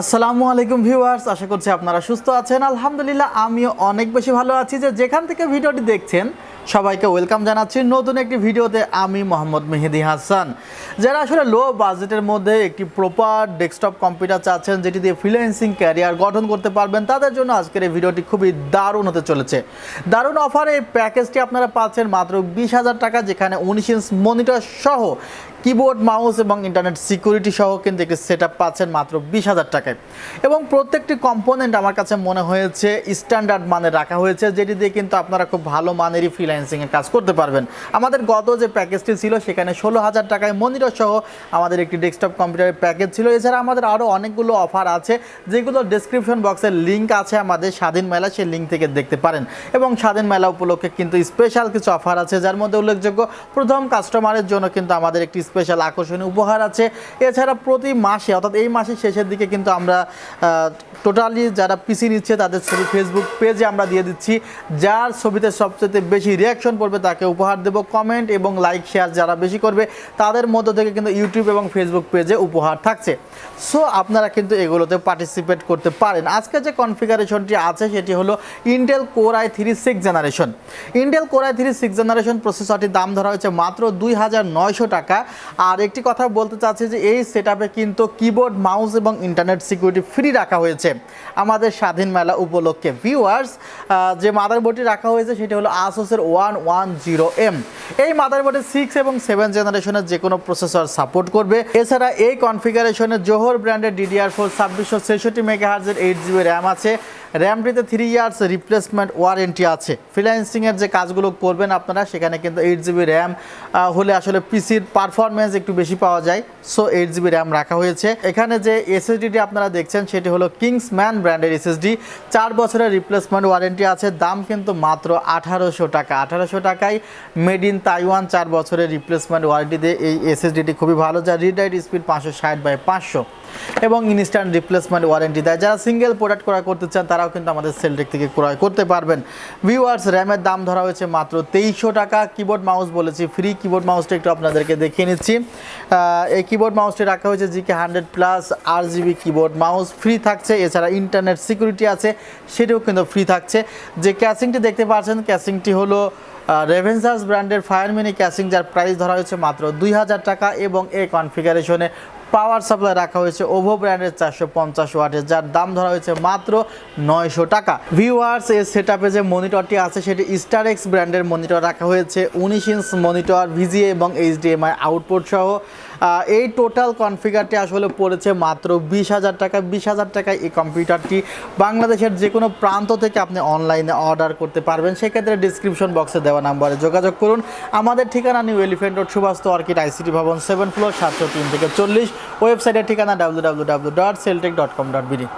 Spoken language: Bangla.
আসসালামু আলাইকুম ভিউয়ার্স, আশা করছি আপনারা সুস্থ আছেন। আলহামদুলিল্লাহ আমিও অনেক বেশি ভালো আছি। যেখান থেকে ভিডিওটি দেখছেন সবাইকে ওয়েলকাম জানাচ্ছি নতুন একটি ভিডিওতে। আমি মোহাম্মদ মেহেদি হাসান। যারা আসলে লো বাজেটের মধ্যে একটি প্রপার ডেস্কটপ কম্পিউটার চাচ্ছেন যেটি দিয়ে ফ্রিল্যান্সিং ক্যারিয়ার গঠন করতে পারবেন, তাদের জন্য আজকের এই ভিডিওটি খুবই দারুণ হতে চলেছে। দারুণ অফারে এই প্যাকেজটি আপনারা পাচ্ছেন মাত্র 20,000 টাকা, যেখানে 19 ইঞ্চ মনিটর সহ কিবোর্ড, মাউস এবং ইন্টারনেট সিকিউরিটি সহ কিন্তু একটি সেটআপ পাচ্ছেন মাত্র 20,000 টাকায়। এবং প্রত্যেকটি কম্পোনেন্ট আমার কাছে মনে হয়েছে স্ট্যান্ডার্ড মানের রাখা হয়েছে, যেটি দিয়ে কিন্তু আপনারা খুব ভালো মানেরই ফ্রিল্যান্সিংয়ের কাজ করতে পারবেন। আমাদের গত যে প্যাকেজটি ছিল সেখানে 16,000 টাকায় মনিটর সহ আমাদের একটি ডেস্কটপ কম্পিউটারের প্যাকেজ ছিল। এছাড়া আমাদের আরও অনেকগুলো অফার আছে, যেগুলো ডেসক্রিপশন বক্সের লিঙ্ক আছে আমাদের স্বাধীন মেলা, সেই লিঙ্ক থেকে দেখতে পারেন। এবং স্বাধীন মেলা উপলক্ষে কিন্তু স্পেশাল কিছু অফার আছে, যার মধ্যে উল্লেখযোগ্য প্রথম কাস্টমারের জন্য কিন্তু আমাদের একটি স্পেশাল আকর্ষণীয় উপহার আছে। এছাড়া প্রতি মাসে অর্থাৎ এই মাসের শেষের দিকে কিন্তু আমরা টোটালি যারা পিসি নিচ্ছে তাদের ছবি ফেসবুক পেজে আমরা দিয়ে দিচ্ছি। যার ছবিতে সবচেয়ে বেশি রিয়াকশন পড়বে তাকে উপহার দেব। কমেন্ট এবং লাইক শেয়ার যারা বেশি করবে তাদের মধ্য থেকে কিন্তু ইউটিউব এবং ফেসবুক পেজে উপহার থাকছে। সো আপনারা কিন্তু এগুলোতে পার্টিসিপেট করতে পারেন। আজকে যে কনফিগারেশনটি আছে সেটি হলো Intel core i3 6th generation. Intel core i3 6th generation প্রসেসরটির দাম ধরা হয়েছে মাত্র 2,900 টাকা। আর একটি কথা বলতে চাচ্ছি যে এই সেটআপে কিন্তু কিবোর্ড, মাউস এবং ইন্টারনেট সিকিউরিটি ফ্রি রাখা হয়েছে আমাদের স্বাধীন মেলা উপলক্ষে। ভিউয়ার্স, যে মাদারবোর্ডটি রাখা হয়েছে সেটি হলো আসুসের 110M। এই মাদারবোর্ডে 6 এবং 7 জেনারেশনের যে কোনো প্রসেসর সাপোর্ট করবে। এছাড়া এই কনফিগারেশনে জোহর ব্র্যান্ডের DDR4 2666 মেগাহার্জের 8GB র্যাম আছে। র্যামটিতে 3 ইয়ার্স রিপ্লেসমেন্ট ওয়ারেন্টি আছে। ফ্রিল্যান্সিংয়ের যে কাজগুলো করবেন আপনারা সেখানে কিন্তু 8GB র্যাম হলে আসলে পিসির পারফরমেন্স একটু বেশি পাওয়া যায়। সো 8GB র্যাম রাখা হয়েছে। এখানে যে এসএসডিটি আপনারা দেখছেন সেটি হলো কিংসম্যান ব্র্যান্ডের এসএসডি। 4 বছরের রিপ্লেসমেন্ট ওয়ারেন্টি আছে। দাম কিন্তু মাত্র 1,800 টাকা। 1,800 টাকায় মেড ইন তাইওয়ান 4 বছরের রিপ্লেসমেন্ট ওয়ারেন্টি দিয়ে এই এসএসডিটি খুবই ভালো, যা রিড রাইট স্পিড 560/500 এবং ইনস্ট্যান্ট রিপ্লেসমেন্ট ওয়ারেন্টি দেয়। যারা সিঙ্গেল প্রোডাক্ট ক্রয় করতে চান তারাও কিন্তু আমাদের সেলটেক থেকে ক্রয় করতে পারবেন। ভিউয়ার্স, র্যামের দাম ধরা হয়েছে মাত্র 2,300 টাকা। কিবোর্ড মাউস বলেছি ফ্রি। কিবোর্ড মাউসটা একটু আপনাদেরকে দেখিয়ে নিচ্ছি। এই কিবোর্ড মাউসটি রাখা হয়েছে GK 100+ RGB keyboard mouse free থাকছে। এছাড়া ইন্টারনেট সিকিউরিটি আছে, সেটিও কিন্তু ফ্রি থাকছে। যে ক্যাসিংটি দেখতে পাচ্ছেন ক্যাসিংটি হলো রেভেনসাস ব্র্যান্ডের ফায়ার মিনি ক্যাসিং, যার প্রাইস ধরা হয়েছে মাত্র 2,000 টাকা। এবং এই কনফিগারেশনে পাওয়ার সাপ্লাই রাখা হয়েছে ওভো ব্র্যান্ডের 450 ওয়াটের, যার দাম ধরা হয়েছে মাত্র 900 টাকা। ভিউয়ার্স, এই সেটআপে যে মনিটরটি আছে সেটি স্টারএক্স ব্র্যান্ডের মনিটর রাখা হয়েছে। 19 ইঞ্চ মনিটর, VGA এবং HDMI আউটপুট সহ এই টোটাল কনফিগারটি আসলে পড়েছে মাত্র 20,000 টাকা। 20,000 টাকায় এই কম্পিউটারটি বাংলাদেশের যে কোনো প্রান্ত থেকে আপনি অনলাইনে অর্ডার করতে পারবেন। সেক্ষেত্রে ডিসক্রিপশন বক্সে দেওয়া নাম্বারে যোগাযোগ করুন। আমাদের ঠিকানা new Elephant road, Shubhastu Orchid ICT ভবন, 7th ফ্লোর, 703 থেকে 40। ওয়েবসাইটের ঠিকানা www.celltech.com.bd।